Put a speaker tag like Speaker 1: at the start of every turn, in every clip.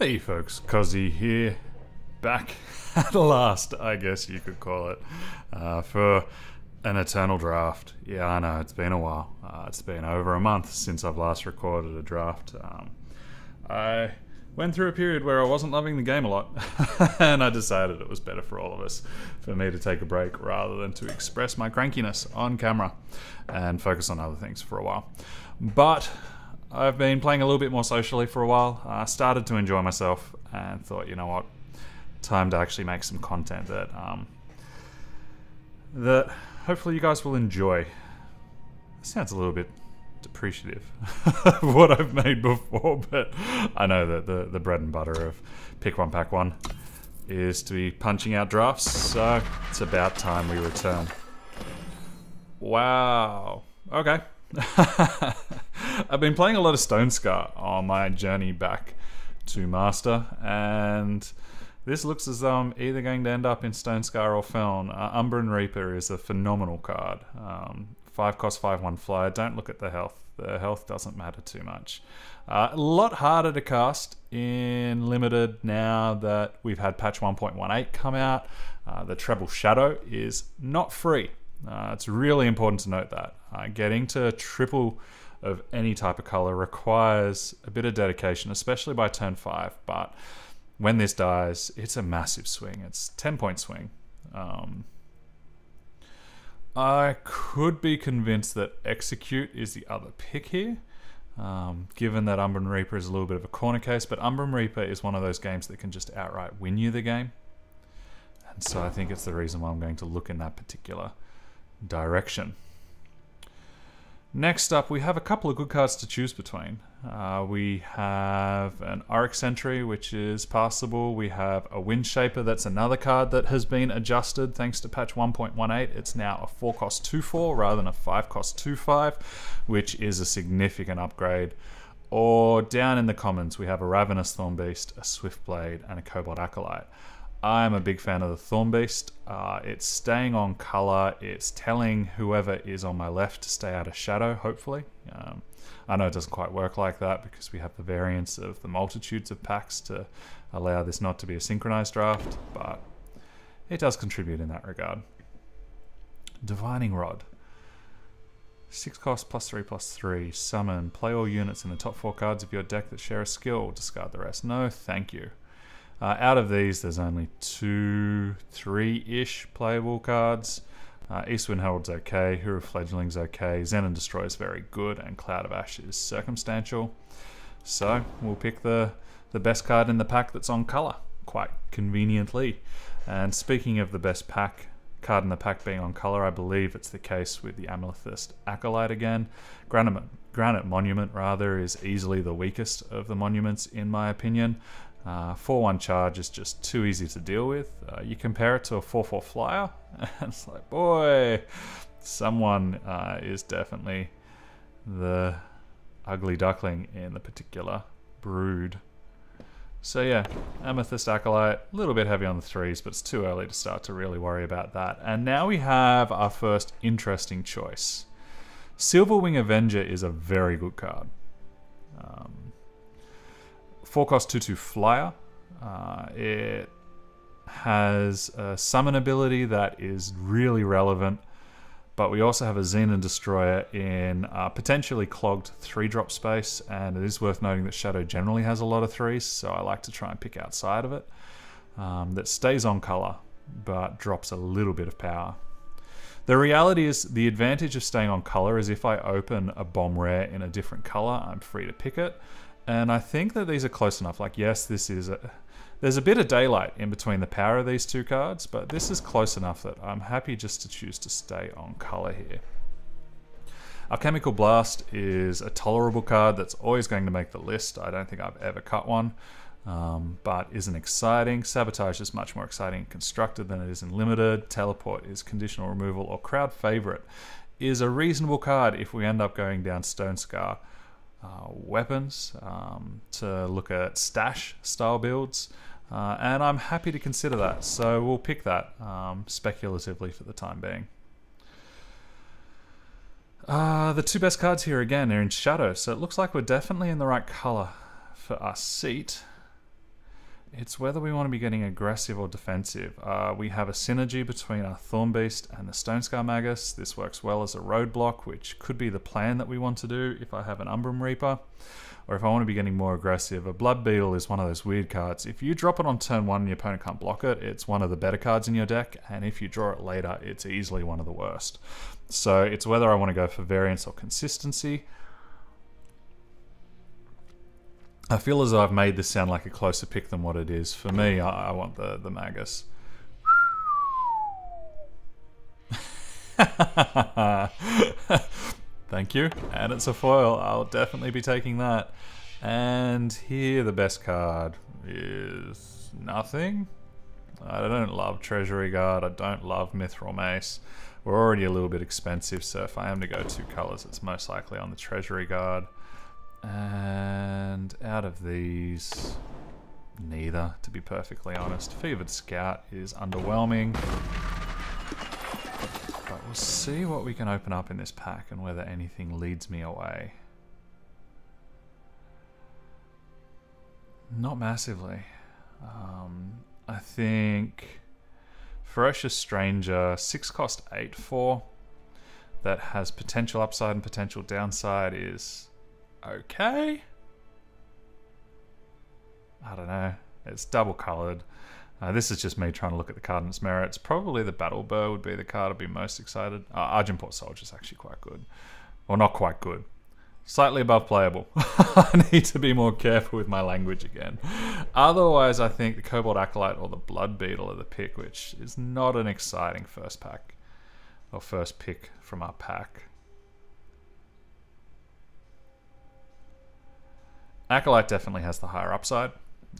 Speaker 1: Hey folks, Kozzi here, back at last, I guess you could call it, for an Eternal draft. Yeah, I know, it's been a while. It's been over a month since I've last recorded a draft. I went through a period where I wasn't loving the game a lot, and I decided it was better for all of us for me to take a break rather than to express my crankiness on camera and focus on other things for a while. But I've been playing a little bit more socially for a while. I started to enjoy myself and thought, you know what, time to actually make some content that hopefully you guys will enjoy. It sounds a little bit depreciative of what I've made before, but I know that the bread and butter of pick one, pack one is to be punching out drafts, so it's about time we return. Wow. Okay. I've been playing a lot of Stonescar on my journey back to Master, and this looks as though I'm either going to end up in Stonescar or Feln. Umbran Reaper is a phenomenal card. 5 cost 5/1 flyer. Don't look at the health. The health doesn't matter too much. A lot harder to cast in Limited now that we've had patch 1.18 come out. The Treble Shadow is not free. It's really important to note that. Getting to triple of any type of color requires a bit of dedication, especially by turn 5. But when this dies, it's a massive swing. It's 10-point swing. I could be convinced that Execute is the other pick here, given that Umbran Reaper is a little bit of a corner case. But Umbran Reaper is one of those games that can just outright win you the game. And so I think it's the reason why I'm going to look in that particular direction. Next up, we have a couple of good cards to choose between. We have an Auric Sentry, which is passable. We have a Windshaper, that's another card that has been adjusted thanks to patch 1.18. It's now a 4 cost 2/4 rather than a 5 cost 2/5, which is a significant upgrade. Or down in the commons, we have a Ravenous Thornbeast, a Swiftblade, and a Cobalt Acolyte. I'm a big fan of the Thornbeast. It's staying on color. It's telling whoever is on my left to stay out of shadow, hopefully. I know it doesn't quite work like that because we have the variance of the multitudes of packs to allow this not to be a synchronized draft, but it does contribute in that regard. Divining Rod. 6 cost +3/+3. Summon. Play all units in the top 4 cards of your deck that share a skill. Discard the rest. No, thank you. Out of these, there's only 2, 3-ish playable cards. Eastwind Herald's okay, Hero Fledgling's okay, Zen Destroy is very good, and Cloud of Ash is circumstantial. So we'll pick the best card in the pack that's on colour, quite conveniently. And speaking of the best card in the pack being on colour, I believe it's the case with the Amethyst Acolyte again. Granite Monument, rather, is easily the weakest of the monuments in my opinion. 4/1 charge is just too easy to deal with. You compare it to a 4/4 flyer, and it's like, boy, someone is definitely the ugly duckling in the particular brood. So yeah, Amethyst Acolyte, a little bit heavy on the 3s, but it's too early to start to really worry about that. And now we have our first interesting choice. Silverwing Avenger is a very good card. 4 cost 2/2 flyer. It has a summon ability that is really relevant, but we also have a Xenon Destroyer in potentially clogged 3-drop space, and it is worth noting that Shadow generally has a lot of 3s, so I like to try and pick outside of it. That stays on color, but drops a little bit of power. The reality is, the advantage of staying on color is if I open a bomb rare in a different color, I'm free to pick it. And I think that these are close enough. Like, yes, there's a bit of daylight in between the power of these two cards, but this is close enough that I'm happy just to choose to stay on color here. Alchemical Blast is a tolerable card that's always going to make the list. I don't think I've ever cut one, but isn't exciting. Sabotage is much more exciting in Constructed than it is in Limited. Teleport is conditional removal, or Crowd Favorite is a reasonable card if we end up going down Stonescar weapons to look at stash style builds, and I'm happy to consider that, so we'll pick that speculatively for the time being. The two best cards here again are in shadow, so it looks like we're definitely in the right color for our seat. It's whether we want to be getting aggressive or defensive. We have a synergy between our Thornbeast and the Stonescar Magus. This works well as a roadblock, which could be the plan that we want to do if I have an Umbrum Reaper. Or if I want to be getting more aggressive, a Blood Beetle is one of those weird cards. If you drop it on turn 1 and your opponent can't block it, it's one of the better cards in your deck, and if you draw it later, it's easily one of the worst. So it's whether I want to go for variance or consistency. I feel as though I've made this sound like a closer pick than what it is. For me, I want the Magus. Thank you. And it's a foil. I'll definitely be taking that. And here the best card is nothing. I don't love Treasury Guard. I don't love Mithril Mace. We're already a little bit expensive, so if I am to go 2 colors, it's most likely on the Treasury Guard. And out of these, neither, to be perfectly honest. Fevered Scout is underwhelming. But we'll see what we can open up in this pack and whether anything leads me away. Not massively. I think Ferocious Stranger, 6 cost 8/4, that has potential upside and potential downside is okay. I don't know. It's double coloured. This is just me trying to look at the card and its merits. Probably the Battle Burr would be the card I'd be most excited. Argenport Soldier is actually quite good. Well, not quite good. Slightly above playable. I need to be more careful with my language again. Otherwise, I think the Cobalt Acolyte or the Blood Beetle are the pick, which is not an exciting first pack. Or first pick from our pack. Acolyte definitely has the higher upside.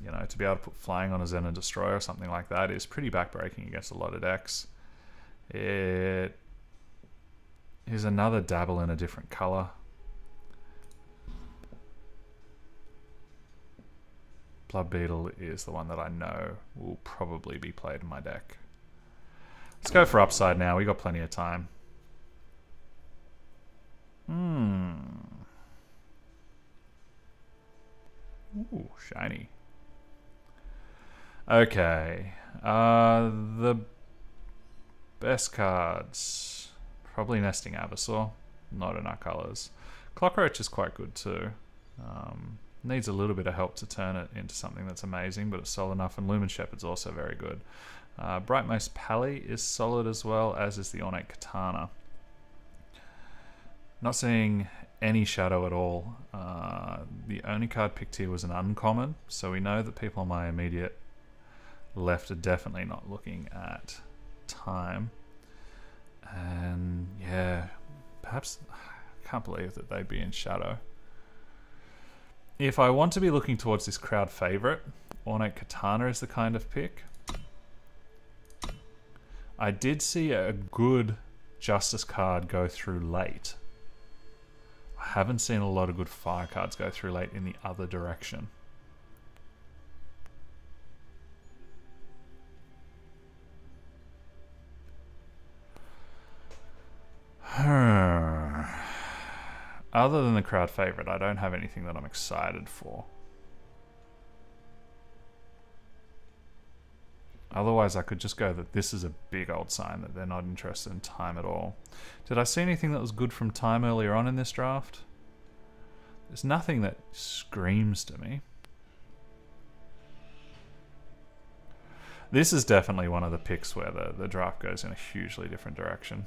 Speaker 1: You know, to be able to put flying on a Zen and Destroyer or something like that is pretty backbreaking against a lot of decks. It is another dabble in a different color. Blood Beetle is the one that I know will probably be played in my deck. Let's go for upside now. We got plenty of time. Ooh, shiny. Okay. The best cards. Probably Nesting Abyssal. Not in our colors. Clockroach is quite good too. Needs a little bit of help to turn it into something that's amazing, but it's solid enough. And Lumen Shepherd's also very good. Brightmost Pally is solid as well, as is the Ornate Katana. Not seeing any shadow at all. The only card picked here was an uncommon, so we know that people on my immediate left are definitely not looking at time. And yeah, perhaps, I can't believe that they'd be in shadow. If I want to be looking towards this crowd favorite, Ornate Katana is the kind of pick. I did see a good Justice card go through late. I haven't seen a lot of good fire cards go through late in the other direction. Other than the crowd favorite, I don't have anything that I'm excited for. Otherwise, I could just go that this is a big old sign that they're not interested in time at all. Did I see anything that was good from time earlier on in this draft? There's nothing that screams to me. This is definitely one of the picks where the draft goes in a hugely different direction.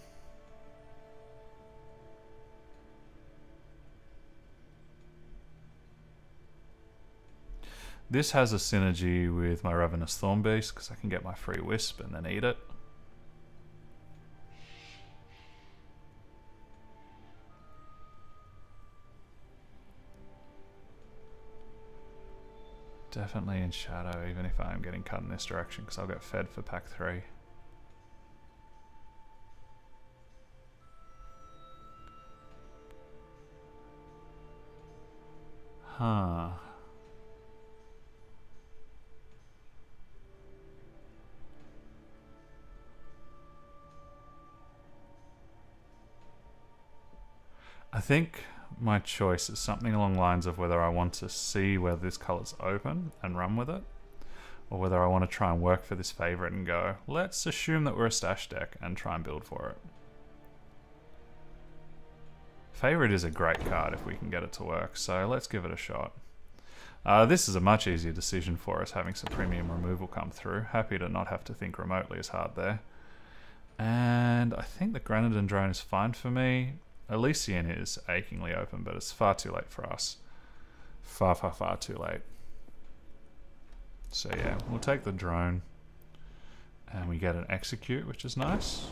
Speaker 1: This has a synergy with my Ravenous Thornbeast because I can get my free Wisp and then eat it. Definitely in shadow, even if I am getting cut in this direction, because I'll get fed for pack 3. Huh. I think my choice is something along the lines of whether I want to see whether this color's open and run with it, or whether I want to try and work for this favorite and go, let's assume that we're a stash deck and try and build for it. Favorite is a great card if we can get it to work, so let's give it a shot. This is a much easier decision for us, having some premium removal come through. Happy to not have to think remotely as hard there. And I think the Granadon Drone is fine for me. Elysian is achingly open, but it's far too late for us. Far, far, far too late. So yeah, we'll take the drone. And we get an execute, which is nice.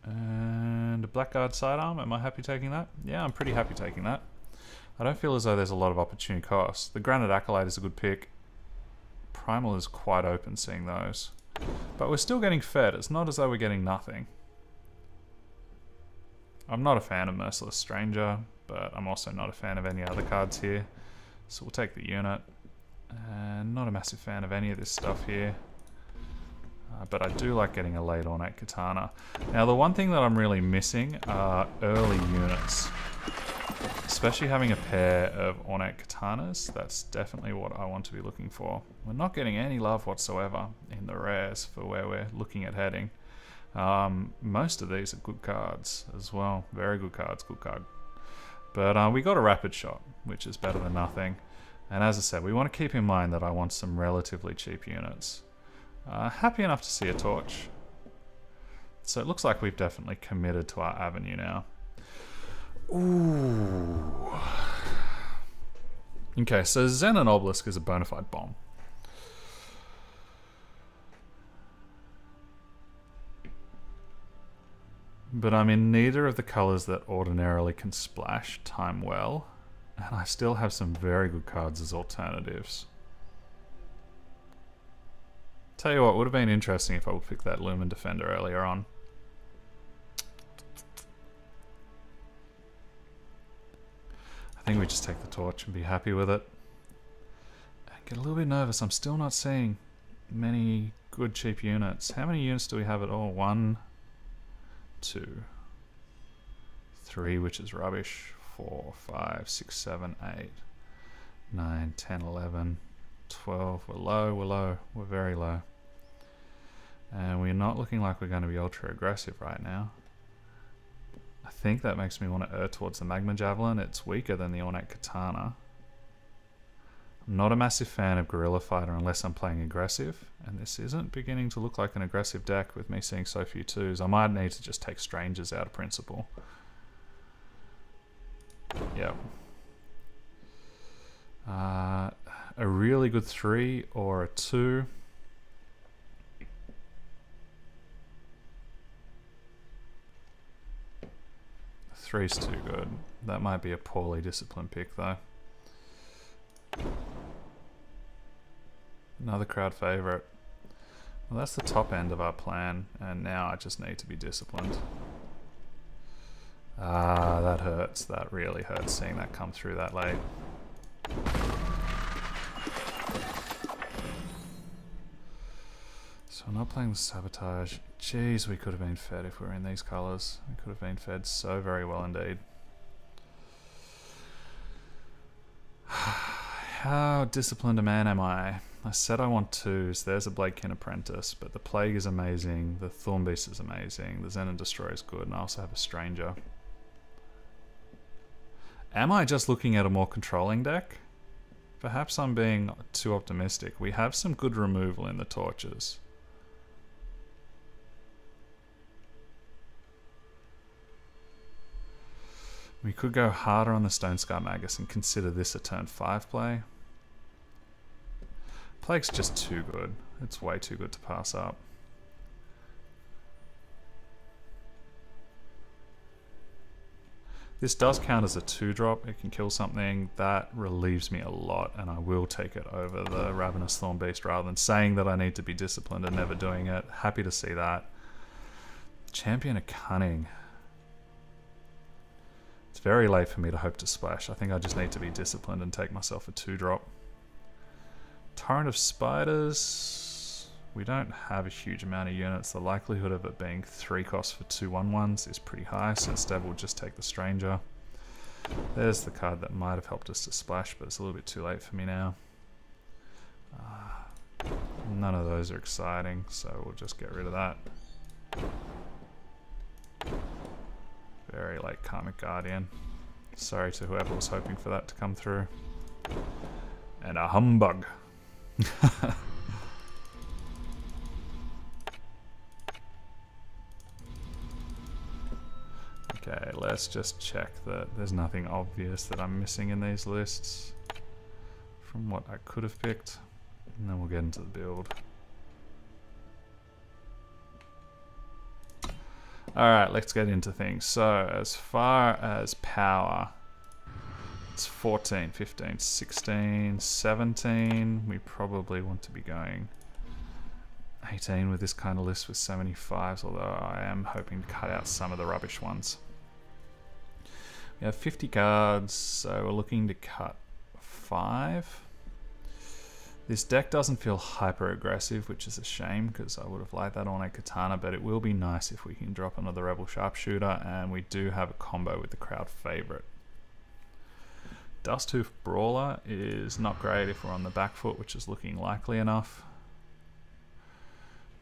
Speaker 1: And a Blackguard sidearm, am I happy taking that? Yeah, I'm pretty happy taking that. I don't feel as though there's a lot of opportunity cost. The Granite Acolyte is a good pick. Primal is quite open seeing those. But we're still getting fed. It's not as though we're getting nothing. I'm not a fan of Merciless Stranger, but I'm also not a fan of any other cards here. So we'll take the unit. And not a massive fan of any of this stuff here. But I do like getting a late ornate katana. Now the one thing that I'm really missing are early units. Especially having a pair of ornate katanas, that's definitely what I want to be looking for. We're not getting any love whatsoever in the rares for where we're looking at heading. Most of these are good cards as well. Very good cards, good card. But we got a rapid shot, which is better than nothing. And as I said, we want to keep in mind that I want some relatively cheap units. Happy enough to see a torch. So it looks like we've definitely committed to our avenue now. Ooh. Okay, so Zen and Obelisk is a bona fide bomb. But I'm in neither of the colors that ordinarily can splash time well, and I still have some very good cards as alternatives. Tell you what, would have been interesting if I would pick that Lumen Defender earlier on. I think we just take the torch and be happy with it. And get a little bit nervous. I'm still not seeing many good cheap units. How many units do we have at all? 1, 2, 3, which is rubbish. 4, 5, 6, 7, 8, 9, 10, 11, 12. We're low, we're low. We're very low. And we're not looking like we're going to be ultra aggressive right now. I think that makes me want to err towards the Magma Javelin. It's weaker than the Ornate Katana. I'm not a massive fan of Guerrilla Fighter unless I'm playing aggressive, and this isn't beginning to look like an aggressive deck with me seeing so few 2s. I might need to just take Strangers out of principle. Yep. A really good 3 or a 2. 3's too good. That might be a poorly disciplined pick though. Another crowd favorite. Well, that's the top end of our plan, and now I just need to be disciplined. Ah, that hurts. That really hurts seeing that come through that late. So I'm not playing the Sabotage. Jeez, we could have been fed if we were in these colours. We could have been fed so very well indeed. How disciplined a man am I? I said I want 2s. There's a Bladekin Apprentice, but the Plague is amazing, the Thornbeast is amazing, the Zen and Destroy is good, and I also have a Stranger. Am I just looking at a more controlling deck? Perhaps I'm being too optimistic. We have some good removal in the Torches. We could go harder on the Stonescar Magus and consider this a turn 5 play. Plague's just too good. It's way too good to pass up. This does count as a 2-drop. It can kill something. That relieves me a lot, and I will take it over the Ravenous Thornbeast rather than saying that I need to be disciplined and never doing it. Happy to see that. Champion of Cunning. It's very late for me to hope to splash. I think I just need to be disciplined and take myself a 2-drop. Torrent of Spiders. We don't have a huge amount of units. The likelihood of it being 3 costs for 2 1/1s is pretty high, so instead we'll just take the Stranger. There's the card that might have helped us to splash, but it's a little bit too late for me now. None of those are exciting, so we'll just get rid of that. Very late Karmic Guardian. Sorry to whoever was hoping for that to come through. And a humbug. Okay, let's just check that there's nothing obvious that I'm missing in these lists from what I could have picked, and then we'll get into the build. Alright, let's get into things. So, as far as power, it's 14, 15, 16, 17. We probably want to be going 18 with this kind of list with 75s, although I am hoping to cut out some of the rubbish ones. We have 50 cards, so we're looking to cut 5. This deck doesn't feel hyper aggressive, which is a shame because I would have liked that on a Katana, but it will be nice if we can drop another Rebel Sharpshooter, and we do have a combo with the crowd favorite. Dusthoof Brawler is not great if we're on the back foot, which is looking likely enough.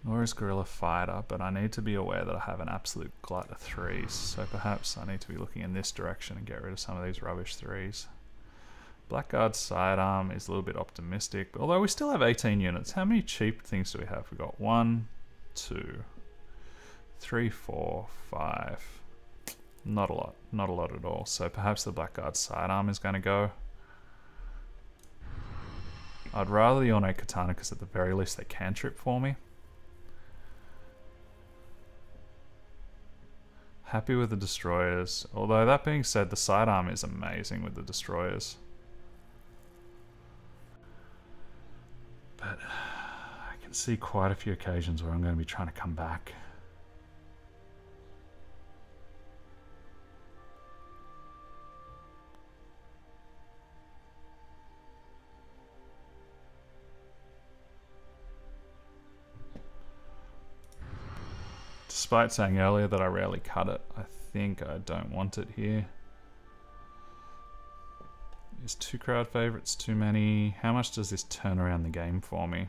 Speaker 1: Nor is Guerrilla Fighter, but I need to be aware that I have an absolute glut of 3s, so perhaps I need to be looking in this direction and get rid of some of these rubbish 3s. Blackguard Sidearm is a little bit optimistic, but although we still have 18 units, how many cheap things do we have? We've got 1, 2, 3, 4, 5. Not a lot. Not a lot at all. So perhaps the Blackguard Sidearm is going to go. I'd rather the Ornate Katana because at the very least they cantrip for me. Happy with the Destroyers. Although that being said, the Sidearm is amazing with the Destroyers. But I can see quite a few occasions where I'm going to be trying to come back. Despite saying earlier that I rarely cut it, I think I don't want it here. Is 2 crowd favorites too many? How much does this turn around the game for me?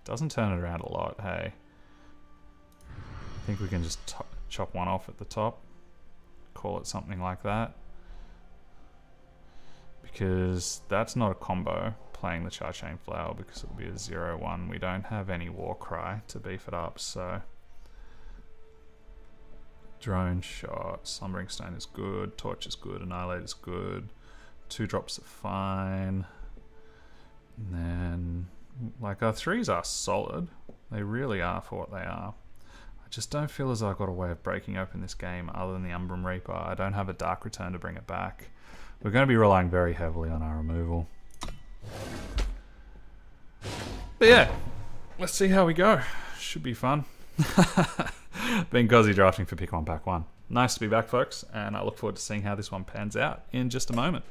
Speaker 1: Doesn't turn it around a lot, hey. I think we can just chop one off at the top. Call it something like that. Because that's not a combo, playing the Charchain Flower, because it'll be a 0-1. We don't have any Warcry to beef it up, so... Drone Shot, Slumbering Stone is good, Torch is good, Annihilate is good. 2 drops are fine. And then, like, our 3s are solid. They really are for what they are. I just don't feel as though I've got a way of breaking open this game other than the Umbrum Reaper. I don't have a Dark Return to bring it back. We're going to be relying very heavily on our removal. But yeah, let's see how we go. Should be fun. Been Kozzi drafting for Pick 1 Pack 1. Nice to be back, folks, and I look forward to seeing how this one pans out in just a moment.